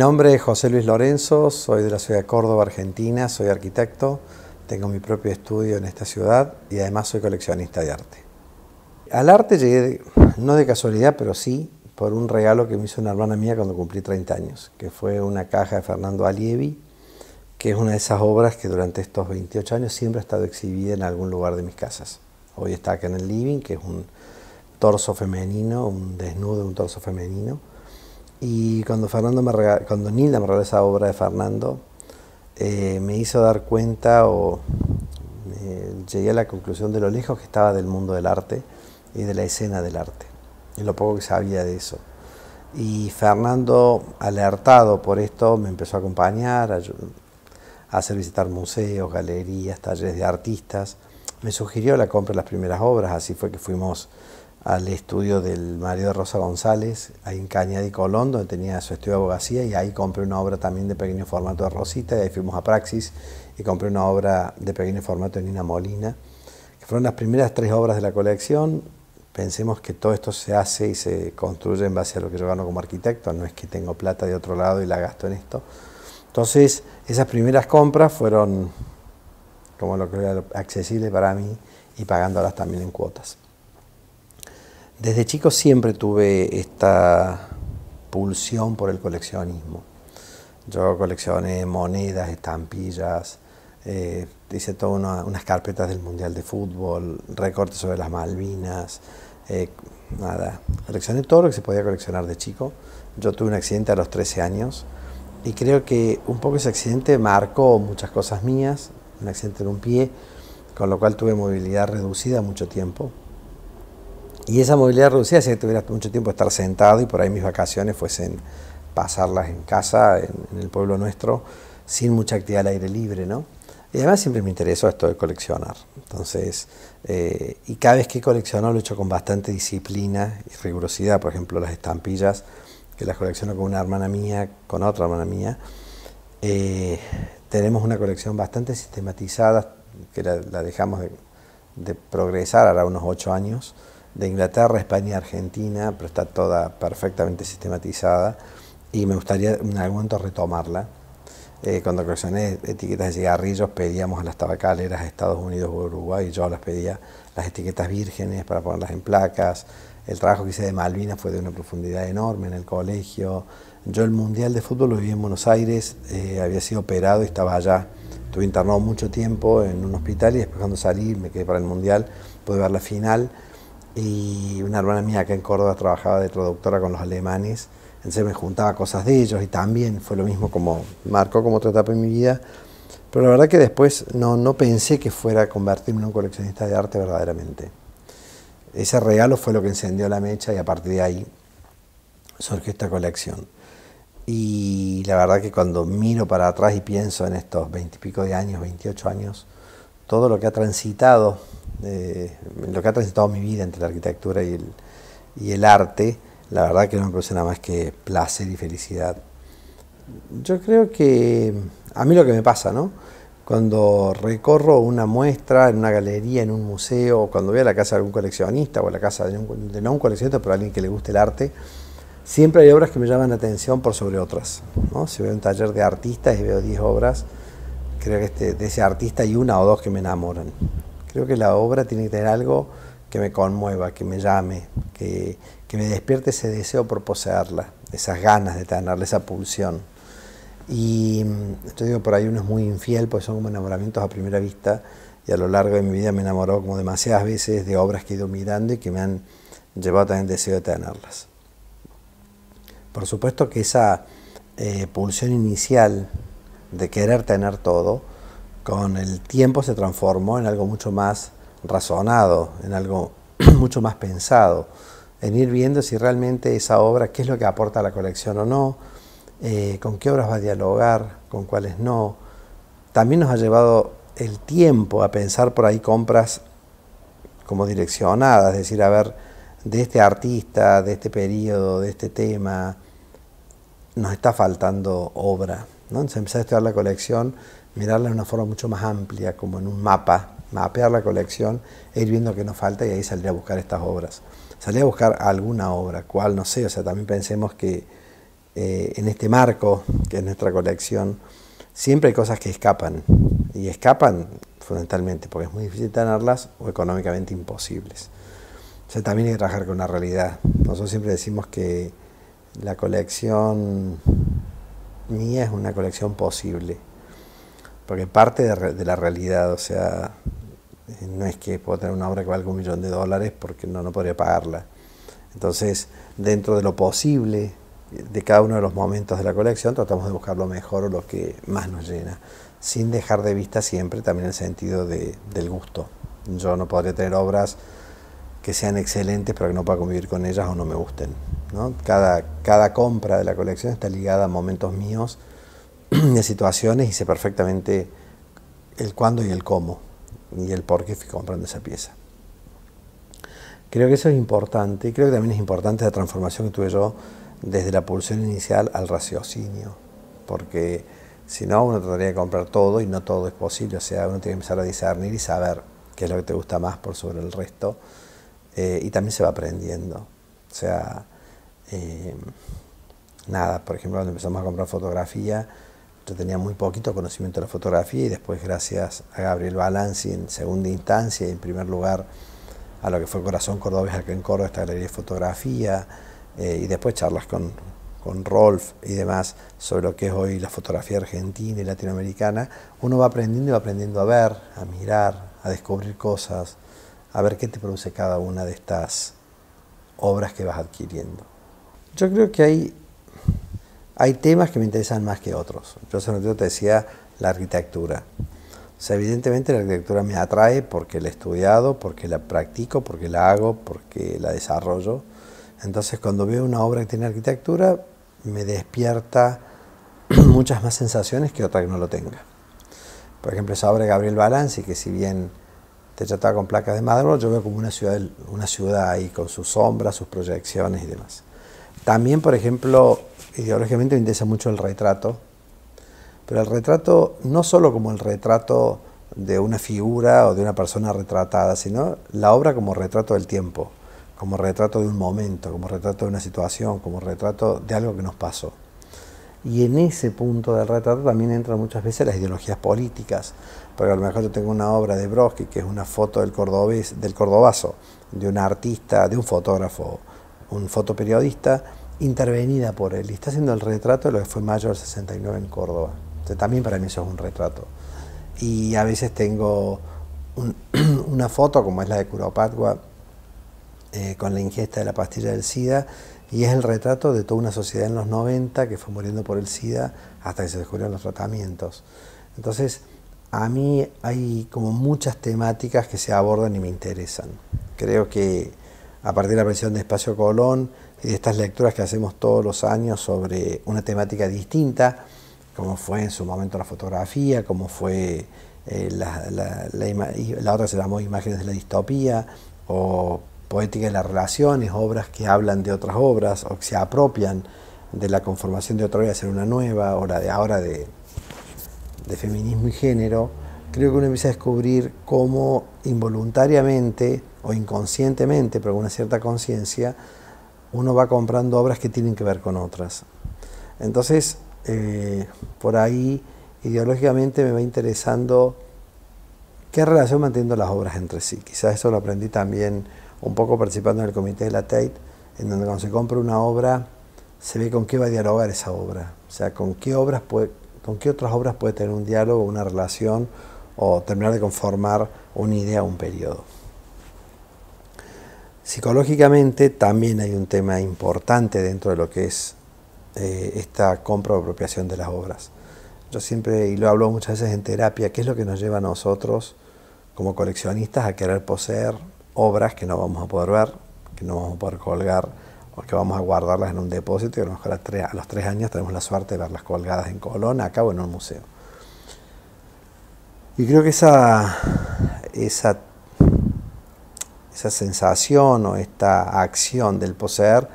nombre es José Luis Lorenzo, soy de la ciudad de Córdoba, Argentina, soy arquitecto, tengo mi propio estudio en esta ciudad y además soy coleccionista de arte. Al arte llegué, no de casualidad, pero sí por un regalo que me hizo una hermana mía cuando cumplí 30 años, que fue una caja de Fernando Allievi, que es una de esas obras que durante estos 28 años siempre ha estado exhibida en algún lugar de mis casas. Hoy está acá en el living, que es un torso femenino, un desnudo de un torso femenino. Y cuando Nilda me regaló esa obra de Fernando, me hizo dar cuenta llegué a la conclusión de lo lejos que estaba del mundo del arte y de la escena del arte, y lo poco que sabía de eso. Y Fernando, alertado por esto, me empezó a acompañar, a hacer visitar museos, galerías, talleres de artistas. Me sugirió la compra de las primeras obras, así fue que fuimos al estudio del marido de Rosa González, ahí en Cañada y Colón, donde tenía su estudio de abogacía, y ahí compré una obra también de pequeño formato de Rosita, y ahí fuimos a Praxis y compré una obra de pequeño formato de Nina Molina, que fueron las primeras 3 obras de la colección. Pensemos que todo esto se hace y se construye en base a lo que yo gano como arquitecto, no es que tengo plata de otro lado y la gasto en esto. Entonces, esas primeras compras fueron como lo que era accesible para mí y pagándolas también en cuotas. Desde chico siempre tuve esta pulsión por el coleccionismo. Yo coleccioné monedas, estampillas, hice todas unas carpetas del Mundial de Fútbol, recortes sobre las Malvinas, coleccioné todo lo que se podía coleccionar de chico. Yo tuve un accidente a los 13 años y creo que un poco ese accidente marcó muchas cosas mías, un accidente en un pie, con lo cual tuve movilidad reducida mucho tiempo. Y esa movilidad reducida hacía que tuviera mucho tiempo de estar sentado y por ahí mis vacaciones fuesen pasarlas en casa, en el pueblo nuestro, sin mucha actividad al aire libre, ¿no? Y además siempre me interesó esto de coleccionar. Entonces, y cada vez que colecciono lo he hecho con bastante disciplina y rigurosidad. Por ejemplo, las estampillas, que las colecciono con una hermana mía, con otra hermana mía. Tenemos una colección bastante sistematizada, que la dejamos de progresar ahora unos 8 años, de Inglaterra, España y Argentina, pero está toda perfectamente sistematizada y me gustaría en algún momento retomarla. Cuando coleccioné etiquetas de cigarrillos pedíamos a las tabacaleras de Estados Unidos o Uruguay, y yo las pedía las etiquetas vírgenes para ponerlas en placas. El trabajo que hice de Malvinas fue de una profundidad enorme en el colegio. Yo el Mundial de Fútbol lo viví en Buenos Aires, había sido operado y estaba allá. Estuve internado mucho tiempo en un hospital y después cuando salí me quedé para el Mundial, pude ver la final. Y una hermana mía acá en Córdoba trabajaba de traductora con los alemanes, entonces me juntaba cosas de ellos y también fue lo mismo, como marcó como otra etapa en mi vida. Pero la verdad que después no pensé que fuera a convertirme en un coleccionista de arte verdaderamente. Ese regalo fue lo que encendió la mecha y a partir de ahí surgió esta colección. Y la verdad que cuando miro para atrás y pienso en estos 20 y pico de años, 28 años, todo lo que ha transitado, mi vida entre la arquitectura y el arte, la verdad que no me produce nada más que placer y felicidad. Yo creo que a mí lo que me pasa, ¿no? Cuando recorro una muestra en una galería, en un museo, o cuando voy a la casa de algún coleccionista o a la casa de no un coleccionista, pero alguien que le guste el arte, siempre hay obras que me llaman la atención por sobre otras, ¿no? Si veo un taller de artistas y veo 10 obras, creo que de ese artista hay una o dos que me enamoran. Creo que la obra tiene que tener algo que me conmueva, que me llame, que me despierte ese deseo por poseerla, esas ganas de tenerla, esa pulsión. Y yo digo, por ahí uno es muy infiel, porque son como enamoramientos a primera vista, y a lo largo de mi vida me enamoró como demasiadas veces de obras que he ido mirando y que me han llevado también el deseo de tenerlas. Por supuesto que esa pulsión inicial de querer tener todo, con el tiempo se transformó en algo mucho más razonado, en algo mucho más pensado, en ir viendo si realmente esa obra, qué es lo que aporta a la colección o no, con qué obras va a dialogar, con cuáles no. También nos ha llevado el tiempo a pensar por ahí compras como direccionadas, es decir, a ver, de este artista, de este periodo, de este tema, nos está faltando obra, ¿no? Entonces empecé a estudiar la colección, mirarla de una forma mucho más amplia, como en un mapa, mapear la colección e ir viendo qué nos falta y ahí salir a buscar estas obras. Salir a buscar alguna obra, cuál, no sé, o sea, también pensemos que en este marco que es nuestra colección, siempre hay cosas que escapan, y escapan fundamentalmente porque es muy difícil tenerlas o económicamente imposibles. O sea, también hay que trabajar con la realidad. Nosotros siempre decimos que la colección mía es una colección posible, porque parte de la realidad. O sea, no es que puedo tener una obra que valga $1.000.000 porque no podría pagarla. Entonces, dentro de lo posible de cada uno de los momentos de la colección, tratamos de buscar lo mejor o lo que más nos llena, sin dejar de vista siempre también el sentido del gusto. Yo no podría tener obras que sean excelentes pero que no pueda convivir con ellas o no me gusten, ¿no? Cada compra de la colección está ligada a momentos míos, de situaciones, y sé perfectamente el cuándo y el cómo y el por qué fui comprando esa pieza. Creo que eso es importante, y creo que también es importante la transformación que tuve yo desde la pulsión inicial al raciocinio, porque si no, uno trataría de comprar todo y no todo es posible. O sea, uno tiene que empezar a discernir y saber qué es lo que te gusta más por sobre el resto, y también se va aprendiendo. O sea, nada, por ejemplo, cuando empezamos a comprar fotografía, yo tenía muy poquito conocimiento de la fotografía, y después, gracias a Gabriel Balanzi en segunda instancia y en primer lugar a lo que fue Corazón Cordobés acá en Córdoba, esta galería de fotografía, y después charlas con Rolf y demás sobre lo que es hoy la fotografía argentina y latinoamericana, uno va aprendiendo y va aprendiendo a ver, a mirar, a descubrir cosas, a ver qué te produce cada una de estas obras que vas adquiriendo. Yo creo que hay temas que me interesan más que otros. Yo hace un ratito te decía la arquitectura. O sea, evidentemente la arquitectura me atrae porque la he estudiado, porque la practico, porque la hago, porque la desarrollo. Entonces, cuando veo una obra que tiene arquitectura, me despierta muchas más sensaciones que otra que no lo tenga. Por ejemplo, esa obra de Gabriel Balanzi, que si bien te trataba con placas de mármol, yo veo como una ciudad ahí con sus sombras, sus proyecciones y demás. También, por ejemplo, ideológicamente me interesa mucho el retrato, pero el retrato no solo como el retrato de una figura o de una persona retratada, sino la obra como retrato del tiempo, como retrato de un momento, como retrato de una situación, como retrato de algo que nos pasó. Y en ese punto del retrato también entran muchas veces las ideologías políticas, porque a lo mejor yo tengo una obra de Brodsky, que es una foto del Cordobazo, de un artista, de un fotógrafo, un fotoperiodista, intervenida por él, y está haciendo el retrato de lo que fue mayo del 69 en Córdoba. Entonces, también para mí eso es un retrato. Y a veces tengo una foto como es la de Curopatwa, con la ingesta de la pastilla del SIDA, y es el retrato de toda una sociedad en los 90 que fue muriendo por el SIDA hasta que se descubrieron los tratamientos. Entonces, a mí hay como muchas temáticas que se abordan y me interesan. Creo que a partir de la aparición de Espacio Colón y de estas lecturas que hacemos todos los años sobre una temática distinta, como fue en su momento la fotografía, como fue la otra se llamó Imágenes de la Distopía, o Poética de las Relaciones, obras que hablan de otras obras o que se apropian de la conformación de otra obra y hacer una nueva, o la de ahora de feminismo y género. Creo que uno empieza a descubrir cómo involuntariamente o inconscientemente, pero con una cierta conciencia, uno va comprando obras que tienen que ver con otras. Entonces, por ahí, ideológicamente me va interesando qué relación mantienen las obras entre sí. Quizás eso lo aprendí también un poco participando en el comité de la Tate, en donde cuando se compra una obra, se ve con qué va a dialogar esa obra. O sea, con qué otras obras puede tener un diálogo, una relación, o terminar de conformar una idea o un periodo. Psicológicamente también hay un tema importante dentro de lo que es esta compra o apropiación de las obras. Yo siempre, y lo hablo muchas veces en terapia, ¿qué es lo que nos lleva a nosotros como coleccionistas a querer poseer obras que no vamos a poder ver, que no vamos a poder colgar, o que vamos a guardarlas en un depósito, y a lo mejor a los 3 años tenemos la suerte de verlas colgadas en Colón, acá o en un museo? Y creo que esa sensación o esta acción del poseer,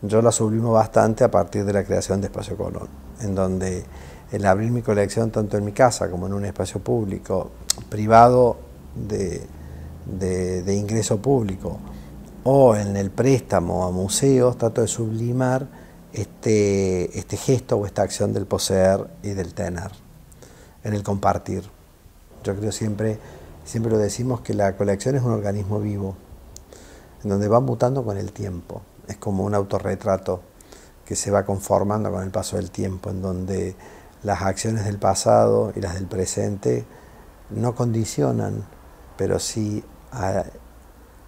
yo la sublimo bastante a partir de la creación de Espacio Colón, en donde el abrir mi colección tanto en mi casa como en un espacio público, privado de ingreso público, o en el préstamo a museos, trato de sublimar este gesto o esta acción del poseer y del tener, en el compartir. Yo creo siempre lo decimos que la colección es un organismo vivo, en donde va mutando con el tiempo. Es como un autorretrato que se va conformando con el paso del tiempo, en donde las acciones del pasado y las del presente no condicionan, pero sí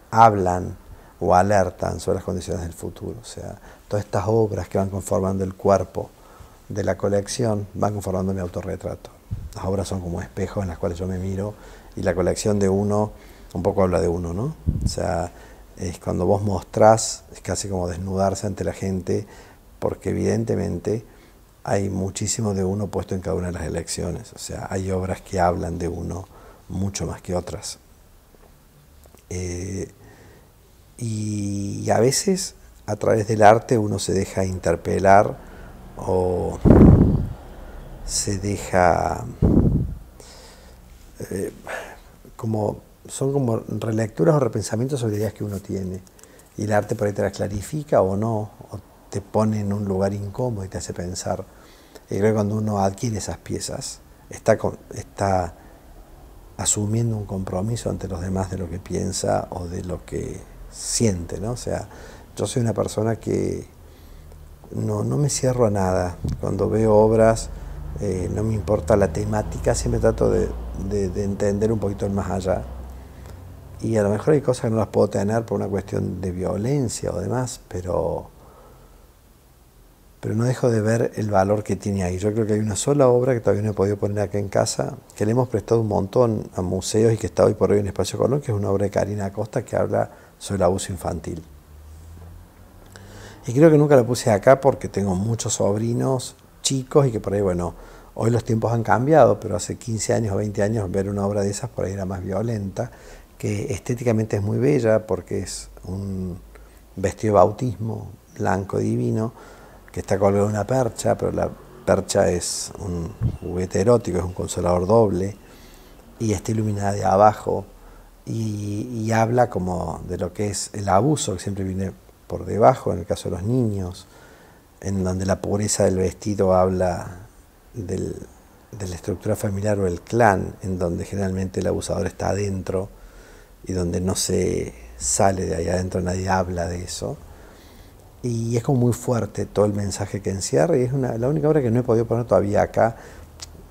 hablan o alertan sobre las condiciones del futuro. O sea, todas estas obras que van conformando el cuerpo de la colección van conformando mi autorretrato. Las obras son como espejos en las cuales yo me miro, y la colección de uno un poco habla de uno, ¿no? O sea, es cuando vos mostrás, es casi como desnudarse ante la gente, porque evidentemente hay muchísimo de uno puesto en cada una de las elecciones. O sea, hay obras que hablan de uno mucho más que otras. Y a veces a través del arte uno se deja interpelar o se deja son como relecturas o repensamientos sobre ideas que uno tiene, y el arte por ahí te las clarifica o no, o te pone en un lugar incómodo y te hace pensar. Y creo que cuando uno adquiere esas piezas está asumiendo un compromiso ante los demás de lo que piensa o de lo que siente, ¿no? O sea, yo soy una persona que no me cierro a nada. Cuando veo obras, no me importa la temática, siempre trato de entender un poquito el más allá. Y a lo mejor hay cosas que no las puedo tener por una cuestión de violencia o demás, pero no dejo de ver el valor que tiene ahí. Yo creo que hay una sola obra que todavía no he podido poner acá en casa, que le hemos prestado un montón a museos y que está hoy por hoy en Espacio Colón, que es una obra de Karina Acosta que habla sobre el abuso infantil. Y creo que nunca la puse acá porque tengo muchos sobrinos chicos y que por ahí, bueno, hoy los tiempos han cambiado, pero hace 15 años o 20 años ver una obra de esas por ahí era más violenta, que estéticamente es muy bella porque es un vestido de bautismo blanco divino, que está colgado en una percha, pero la percha es un juguete erótico, es un consolador doble, y está iluminada de abajo, y habla como de lo que es el abuso, que siempre viene por debajo, en el caso de los niños, en donde la pureza del vestido habla de la estructura familiar o el clan, en donde generalmente el abusador está adentro y donde no se sale de ahí adentro, nadie habla de eso. Y es como muy fuerte todo el mensaje que encierra, y es la única obra que no he podido poner todavía acá.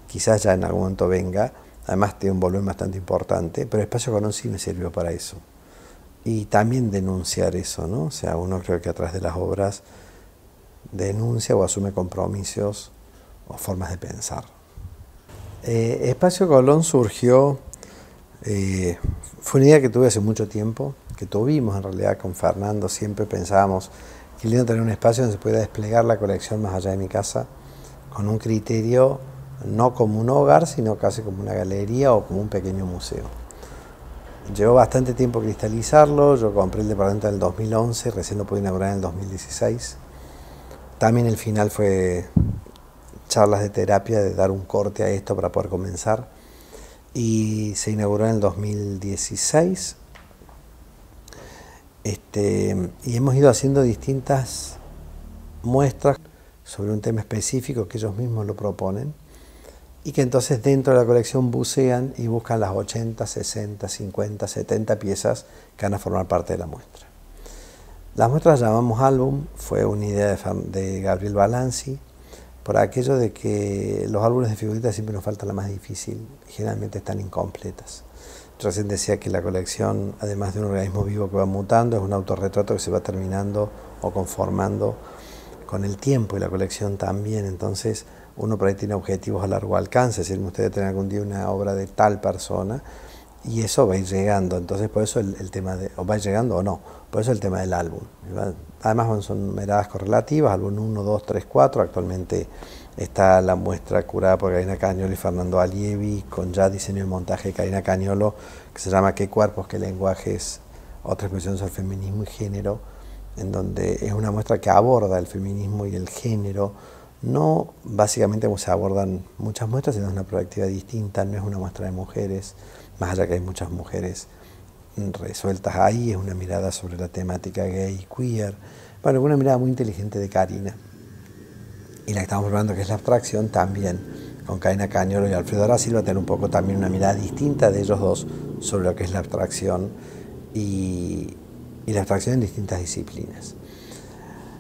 Quizás ya en algún momento venga. Además tiene un volumen bastante importante, pero Espacio Colón sí me sirvió para eso. Y también denunciar eso, ¿no? O sea, uno creo que a través de las obras denuncia o asume compromisos o formas de pensar. Espacio Colón surgió, fue una idea que tuve hace mucho tiempo, que tuvimos en realidad con Fernando. Siempre pensábamos que lindo tener un espacio donde se pueda desplegar la colección más allá de mi casa, con un criterio no como un hogar, sino casi como una galería o como un pequeño museo. Llevó bastante tiempo cristalizarlo. Yo compré el departamento en el 2011, recién lo pude inaugurar en el 2016. También el final fue charlas de terapia, de dar un corte a esto para poder comenzar. Y se inauguró en el 2016. Y hemos ido haciendo distintas muestras sobre un tema específico que ellos mismos lo proponen, y que entonces dentro de la colección bucean y buscan las 80, 60, 50, 70 piezas que van a formar parte de la muestra. Las muestras las llamamos álbum, fue una idea de Gabriel Balanzi, por aquello de que los álbumes de figuritas siempre nos falta la más difícil, generalmente están incompletas. Yo recién decía que la colección, además de un organismo vivo que va mutando, es un autorretrato que se va terminando o conformando con el tiempo, y la colección también. Entonces uno por ahí tiene objetivos a largo alcance, es decir, me gustaría tener algún día una obra de tal persona, y eso va a ir llegando. Entonces por eso el tema de, o va a ir llegando o no, por eso el tema del álbum. Además son numeradas correlativas, álbum 1, 2, 3, 4, actualmente está la muestra curada por Karina Cañolo y Fernando Allievi, con ya diseño y montaje de Karina Cañolo, que se llama ¿Qué cuerpos, qué lenguajes? Otra expresión sobre feminismo y género, en donde es una muestra que aborda el feminismo y el género, no básicamente como se abordan muchas muestras, sino es una perspectiva distinta. No es una muestra de mujeres, más allá que hay muchas mujeres resueltas ahí, es una mirada sobre la temática gay y queer. Bueno, una mirada muy inteligente de Karina. y la que estamos preparando, que es la abstracción, también con Karina Cañolo y Alfredo Aracil, va a tener un poco también una mirada distinta de ellos dos sobre lo que es la abstracción y la abstracción en distintas disciplinas.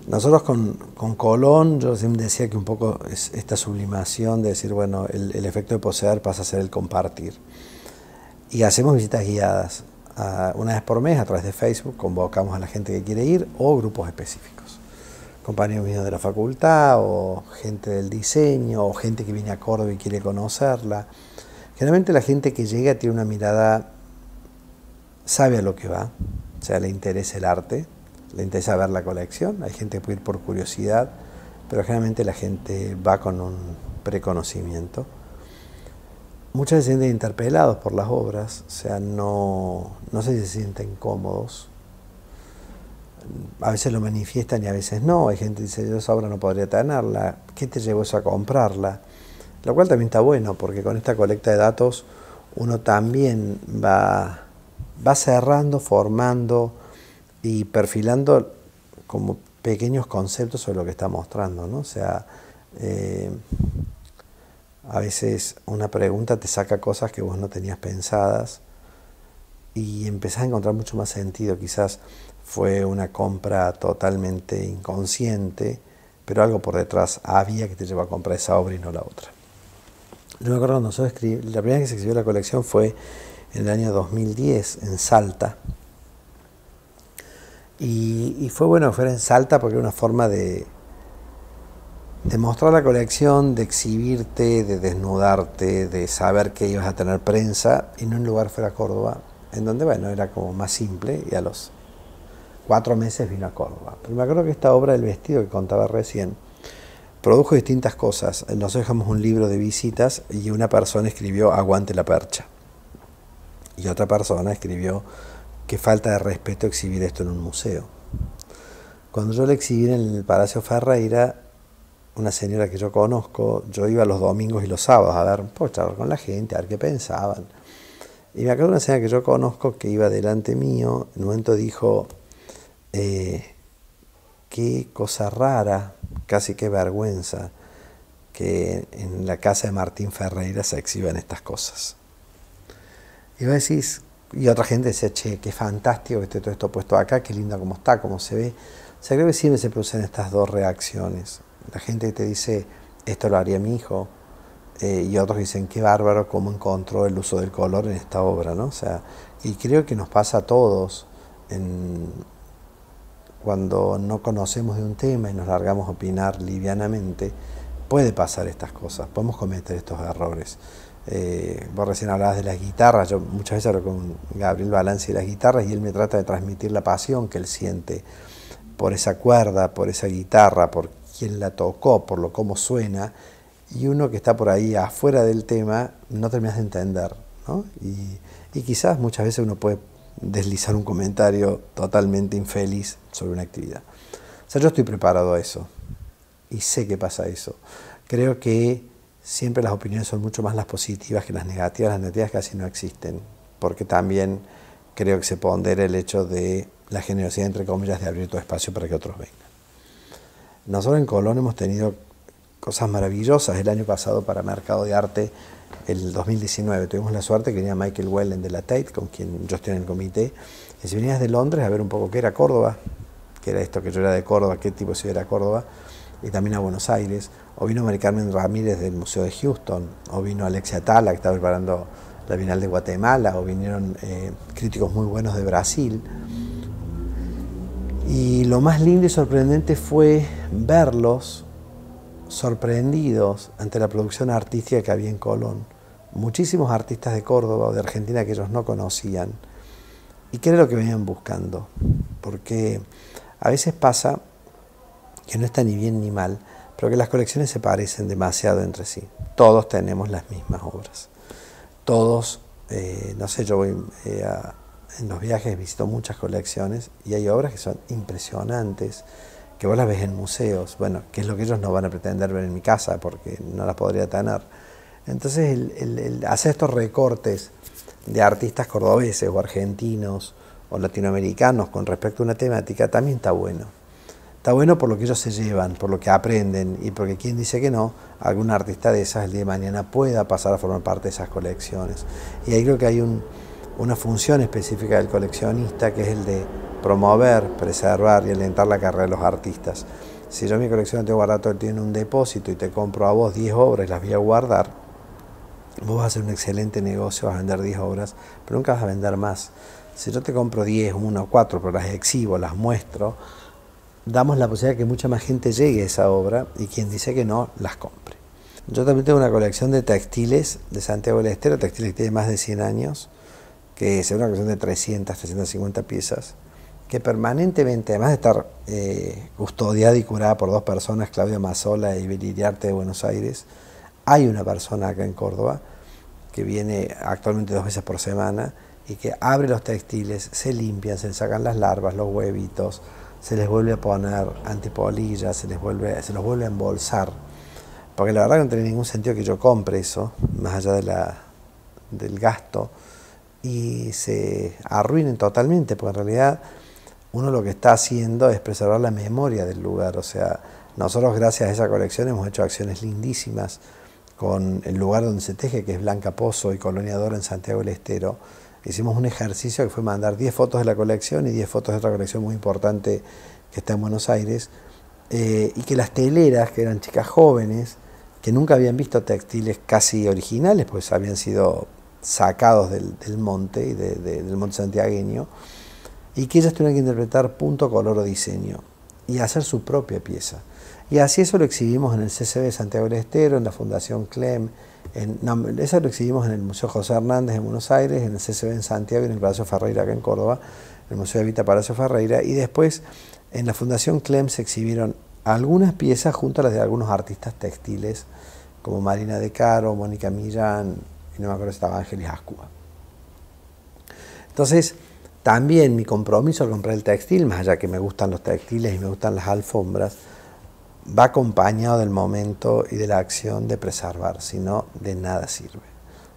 Nosotros con Colón, yo siempre decía que un poco es esta sublimación de decir, bueno, el efecto de poseer pasa a ser el compartir. Y hacemos visitas guiadas. Una vez por mes a través de Facebook convocamos a la gente que quiere ir o grupos específicos. Compañeros míos de la facultad o gente del diseño o gente que viene a Córdoba y quiere conocerla. Generalmente la gente que llega tiene una mirada, sabe a lo que va, o sea, le interesa el arte, le interesa ver la colección. Hay gente que puede ir por curiosidad, pero generalmente la gente va con un preconocimiento. Muchas veces se sienten interpelados por las obras, o sea, no sé si se sienten cómodos. A veces lo manifiestan y a veces no. Hay gente que dice, yo esa obra no podría tenerla, ¿qué te llevó eso a comprarla? Lo cual también está bueno, porque con esta colecta de datos uno también va cerrando, formando y perfilando como pequeños conceptos sobre lo que está mostrando, ¿no? O sea, a veces una pregunta te saca cosas que vos no tenías pensadas y empezás a encontrar mucho más sentido. Quizás fue una compra totalmente inconsciente, pero algo por detrás había que te llevó a comprar esa obra y no la otra. Yo me acuerdo cuando nosotros la primera vez que se exhibió la colección fue en el año 2010 en Salta. Y fue bueno que fuera en Salta porque era una forma de mostrar la colección, de exhibirte, de desnudarte, de saber que ibas a tener prensa, y no en un lugar fuera Córdoba, en donde, bueno, era como más simple, y a los 4 meses vino a Córdoba. Pero me acuerdo que esta obra del vestido que contaba recién produjo distintas cosas. Nosotros dejamos un libro de visitas y una persona escribió "Aguante la percha", y otra persona escribió "Qué falta de respeto exhibir esto en un museo". Cuando yo la exhibí en el Palacio Ferreira, una señora que yo conozco, yo iba los domingos y los sábados a ver, pues, charlar con la gente, a ver qué pensaban. Y me acuerdo de una señora que yo conozco que iba delante mío, en un momento dijo, qué cosa rara, casi qué vergüenza, que en la casa de Martín Ferreira se exhiban estas cosas. Y vos decís, y otra gente decía, che, qué fantástico que esté todo esto puesto acá, qué lindo cómo está, cómo se ve. O sea, creo que siempre se producen estas dos reacciones. La gente que te dice, esto lo haría mi hijo, y otros dicen, qué bárbaro cómo encontró el uso del color en esta obra, ¿no? O sea, y creo que nos pasa a todos cuando no conocemos de un tema y nos largamos a opinar livianamente, puede pasar estas cosas, podemos cometer estos errores. Vos recién hablabas de las guitarras, yo muchas veces hablo con Gabriel Balanci de las guitarras y él me trata de transmitir la pasión que él siente por esa cuerda, por esa guitarra, por quien la tocó, por lo cómo suena, y uno que está por ahí afuera del tema no terminas de entender, ¿no? Y quizás muchas veces uno puede deslizar un comentario totalmente infeliz sobre una actividad. O sea, yo estoy preparado a eso y sé que pasa eso. Creo que siempre las opiniones son mucho más las positivas que las negativas. Las negativas casi no existen, porque también creo que se pondera el hecho de la generosidad, entre comillas, de abrir tu espacio para que otros vengan. Nosotros en Colón hemos tenido cosas maravillosas. El año pasado para Mercado de Arte, el 2019, tuvimos la suerte que venía Michael Wellen de la Tate, con quien yo estoy en el comité, y si venías de Londres a ver un poco qué era Córdoba, qué era esto que yo era de Córdoba, qué tipo de ciudad era Córdoba, y también a Buenos Aires, o vino Mari Carmen Ramírez del Museo de Houston, o vino Alexia Tala, que estaba preparando la Bienal de Guatemala, o vinieron críticos muy buenos de Brasil. Y lo más lindo y sorprendente fue verlos sorprendidos ante la producción artística que había en Colón. Muchísimos artistas de Córdoba o de Argentina que ellos no conocían. ¿Y qué era lo que venían buscando? Porque a veces pasa que no está ni bien ni mal, pero que las colecciones se parecen demasiado entre sí. Todos tenemos las mismas obras. Todos, no sé, yo voy en los viajes, visito muchas colecciones y hay obras que son impresionantes, que vos las ves en museos, bueno, que es lo que ellos no van a pretender ver en mi casa porque no las podría tener. Entonces el hacer estos recortes de artistas cordobeses o argentinos o latinoamericanos con respecto a una temática también está bueno. Está bueno por lo que ellos se llevan, por lo que aprenden y porque quien dice que no, algún artista de esas el día de mañana pueda pasar a formar parte de esas colecciones. Y ahí creo que hay una función específica del coleccionista que es el de promover, preservar y alentar la carrera de los artistas. Si yo en mi colección tengo guardado todo el tiempo en un depósito y te compro a vos 10 obras y las voy a guardar, vos vas a hacer un excelente negocio, vas a vender 10 obras, pero nunca vas a vender más. Si yo te compro 10, 1 o 4, pero las exhibo, las muestro, damos la posibilidad de que mucha más gente llegue a esa obra y quien dice que no, las compre. Yo también tengo una colección de textiles de Santiago del Estero, textiles que tienen más de 100 años, que es una colección de 300, 350 piezas, que permanentemente, además de estar custodiada y curada por dos personas, Claudia Mazzola y Iriarte de Buenos Aires, hay una persona acá en Córdoba que viene actualmente 2 veces por semana y que abre los textiles, se limpian, se les sacan las larvas, los huevitos, se les vuelve a poner antipolillas, se los vuelve a embolsar. Porque la verdad que no tiene ningún sentido que yo compre eso, más allá del gasto, y se arruinen totalmente, porque en realidad uno lo que está haciendo es preservar la memoria del lugar. O sea, nosotros gracias a esa colección hemos hecho acciones lindísimas con el lugar donde se teje, que es Blanca Pozo y Colonia Dora en Santiago del Estero. Hicimos un ejercicio que fue mandar 10 fotos de la colección y 10 fotos de otra colección muy importante que está en Buenos Aires, y que las teleras, que eran chicas jóvenes, que nunca habían visto textiles casi originales, pues habían sido sacados del monte y del monte santiagueño, y que ellas tuvieron que interpretar punto, color o diseño y hacer su propia pieza. Y así eso lo exhibimos en el CCB de Santiago del Estero, en la Fundación Clem, eso lo exhibimos en el Museo José Hernández en Buenos Aires, en el CCB en Santiago y en el Palacio Ferreira acá en Córdoba, en el Museo de Evita Palacio Ferreira, y después en la Fundación Clem se exhibieron algunas piezas junto a las de algunos artistas textiles como Marina De Caro, Mónica Millán, y no me acuerdo si estaba Ángeles Ascua. Entonces, también mi compromiso al comprar el textil, más allá que me gustan los textiles y me gustan las alfombras, va acompañado del momento y de la acción de preservar, si no, de nada sirve.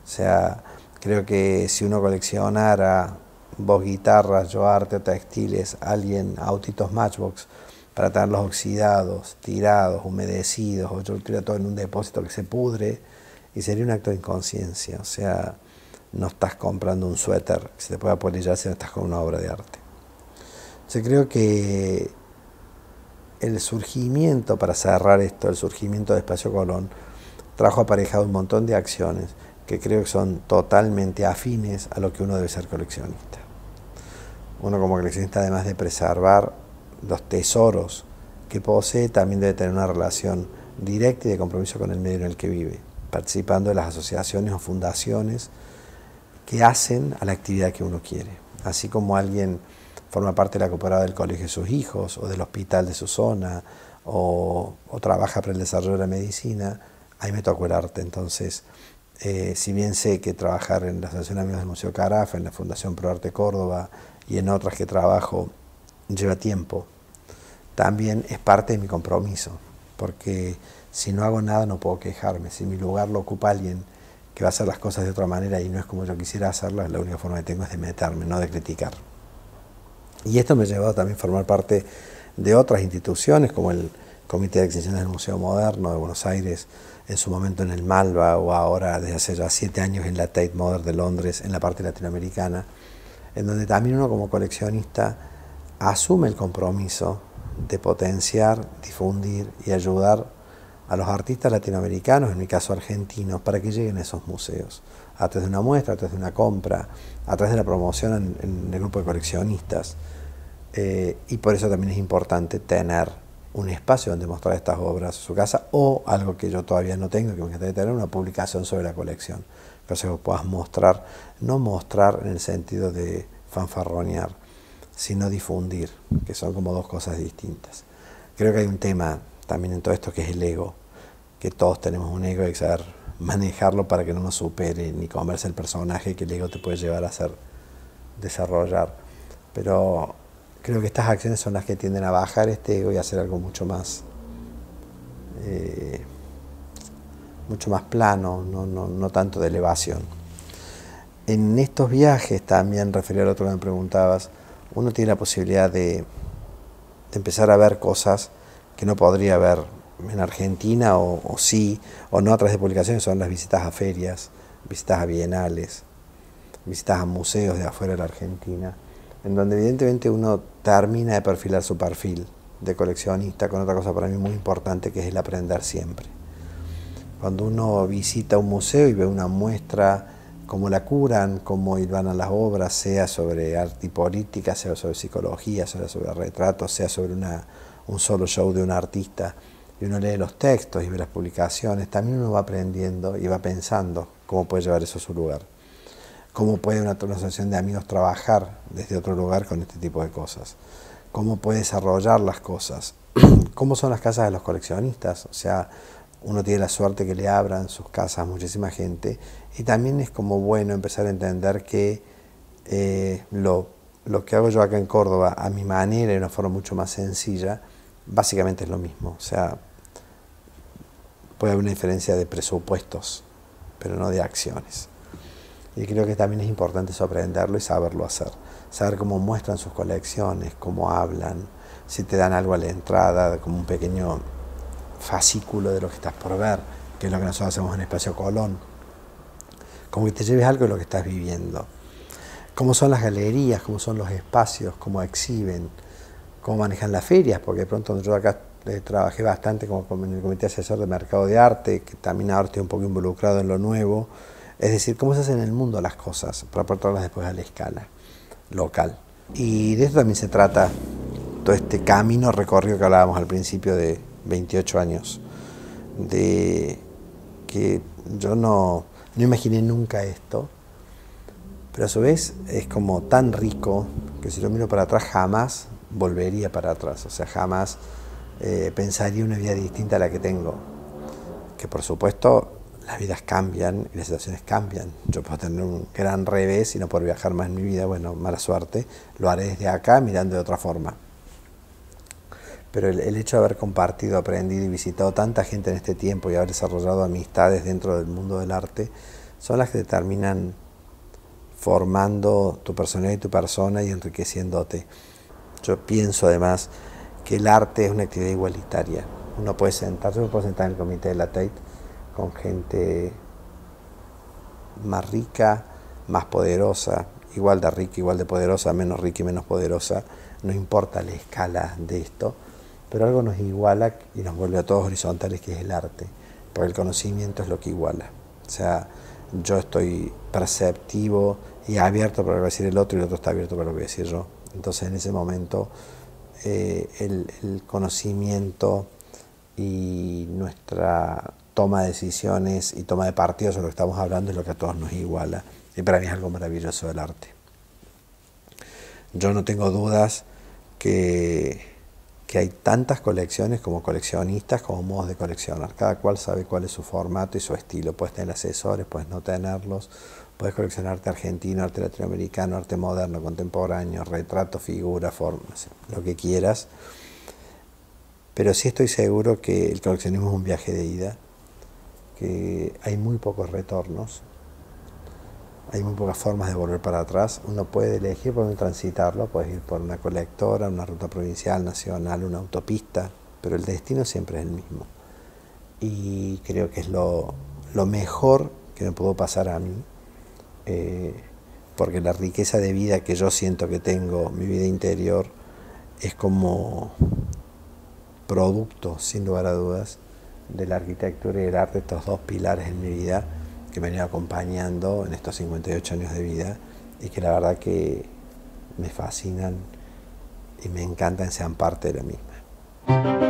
O sea, creo que si uno coleccionara vos guitarras, yo arte, textiles, alguien autitos Matchbox, para tenerlos oxidados, tirados, humedecidos, o yo lo tiro todo en un depósito que se pudre, y sería un acto de inconsciencia. O sea, no estás comprando un suéter que se te pueda apolillar si no estás con una obra de arte. Yo creo que el surgimiento, para cerrar esto, el surgimiento de Espacio Colón, trajo aparejado un montón de acciones que creo que son totalmente afines a lo que uno debe ser coleccionista. Uno como coleccionista, además de preservar los tesoros que posee, también debe tener una relación directa y de compromiso con el medio en el que vive, participando de las asociaciones o fundaciones que hacen a la actividad que uno quiere. Así como alguien forma parte de la cooperativa del colegio de sus hijos, o del hospital de su zona, o trabaja para el desarrollo de la medicina, ahí me tocó el arte. Entonces, si bien sé que trabajar en la Asociación de Amigos del Museo Carafa, en la Fundación Pro Arte Córdoba y en otras que trabajo, lleva tiempo, también es parte de mi compromiso, porque si no hago nada no puedo quejarme. Si mi lugar lo ocupa alguien que va a hacer las cosas de otra manera y no es como yo quisiera hacerlas, la única forma que tengo es de meterme, no de criticar. Y esto me ha llevado también a formar parte de otras instituciones, como el Comité de Extensión del Museo Moderno de Buenos Aires, en su momento en el Malva, o ahora desde hace ya 7 años en la Tate Modern de Londres, en la parte latinoamericana, en donde también uno como coleccionista asume el compromiso de potenciar, difundir y ayudar a los artistas latinoamericanos, en mi caso argentinos, para que lleguen a esos museos, a través de una muestra, a través de una compra, a través de la promoción en el grupo de coleccionistas. Y por eso también es importante tener un espacio donde mostrar estas obras en su casa, o algo que yo todavía no tengo, que me encantaría tener, una publicación sobre la colección. Entonces vos puedas mostrar, no mostrar en el sentido de fanfarronear, sino difundir, que son como dos cosas distintas. Creo que hay un tema también en todo esto que es el ego, que todos tenemos un ego y hay que saber manejarlo para que no nos supere ni comerse el personaje que el ego te puede llevar a hacer, desarrollar. Pero creo que estas acciones son las que tienden a bajar este ego y a hacer algo mucho más plano, no tanto de elevación. En estos viajes también, referido al otro que me preguntabas, uno tiene la posibilidad de empezar a ver cosas que no podría ver en Argentina o sí, o no a través de publicaciones, son las visitas a ferias, visitas a bienales, visitas a museos de afuera de la Argentina, en donde evidentemente uno termina de perfilar su perfil de coleccionista con otra cosa para mí muy importante, que es el aprender siempre. Cuando uno visita un museo y ve una muestra, cómo la curan, cómo van a las obras, sea sobre arte y política, sea sobre psicología, sea sobre retratos, sea sobre un solo show de un artista, y uno lee los textos y ve las publicaciones, también uno va aprendiendo y va pensando cómo puede llevar eso a su lugar. Cómo puede una asociación de amigos trabajar desde otro lugar con este tipo de cosas. Cómo puede desarrollar las cosas. Cómo son las casas de los coleccionistas. O sea, uno tiene la suerte que le abran sus casas a muchísima gente. Y también es como bueno empezar a entender que lo que hago yo acá en Córdoba, a mi manera y de una forma mucho más sencilla, básicamente es lo mismo. O sea, puede haber una diferencia de presupuestos, pero no de acciones. Y creo que también es importante eso aprenderlo y saberlo hacer. Saber cómo muestran sus colecciones, cómo hablan, si te dan algo a la entrada, como un pequeño fascículo de lo que estás por ver, que es lo que nosotros hacemos en Espacio Colón. Como que te lleves algo de lo que estás viviendo. Cómo son las galerías, cómo son los espacios, cómo exhiben, cómo manejan las ferias, porque de pronto yo acá trabajé bastante como en el Comité Asesor de Mercado de Arte, que también ahora estoy un poco involucrado en lo nuevo. Es decir, cómo se hacen en el mundo las cosas, para aportarlas después a la escala local. Y de eso también se trata todo este camino recorrido que hablábamos al principio de 28 años, de que yo no imaginé nunca esto, pero a su vez es como tan rico que si lo miro para atrás jamás volvería para atrás, o sea, jamás pensaría una vida distinta a la que tengo, que por supuesto las vidas cambian y las situaciones cambian. Yo puedo tener un gran revés y no poder viajar más en mi vida, bueno, mala suerte, lo haré desde acá mirando de otra forma. Pero el hecho de haber compartido, aprendido y visitado tanta gente en este tiempo y haber desarrollado amistades dentro del mundo del arte, son las que te terminan formando tu personalidad y tu persona y enriqueciéndote. Yo pienso además que el arte es una actividad igualitaria. Uno puede sentarse, uno puede sentar en el comité de la Tate con gente más rica, más poderosa, igual de rica, igual de poderosa, menos rica y menos poderosa, no importa la escala de esto, pero algo nos iguala y nos vuelve a todos horizontales, que es el arte, porque el conocimiento es lo que iguala. O sea, yo estoy perceptivo y abierto para lo que va a decir el otro y el otro está abierto para lo que va a decir yo. Entonces en ese momento el conocimiento y nuestra toma de decisiones y toma de partido sobre lo que estamos hablando es lo que a todos nos iguala. Y para mí es algo maravilloso del arte. Yo no tengo dudas que hay tantas colecciones como coleccionistas, como modos de coleccionar. Cada cual sabe cuál es su formato y su estilo. Puedes tener asesores, puedes no tenerlos. Puedes coleccionar arte argentino, arte latinoamericano, arte moderno, contemporáneo, retrato, figura, formas, lo que quieras. Pero sí estoy seguro que el coleccionismo es un viaje de ida, que hay muy pocos retornos, hay muy pocas formas de volver para atrás. Uno puede elegir por dónde transitarlo, puedes ir por una colectora, una ruta provincial, nacional, una autopista, pero el destino siempre es el mismo. Y creo que es lo mejor que me pudo pasar a mí, porque la riqueza de vida que yo siento que tengo, mi vida interior, es como producto, sin lugar a dudas, de la arquitectura y el arte, estos dos pilares en mi vida que me han ido acompañando en estos 58 años de vida y que la verdad que me fascinan y me encantan, sean parte de la misma.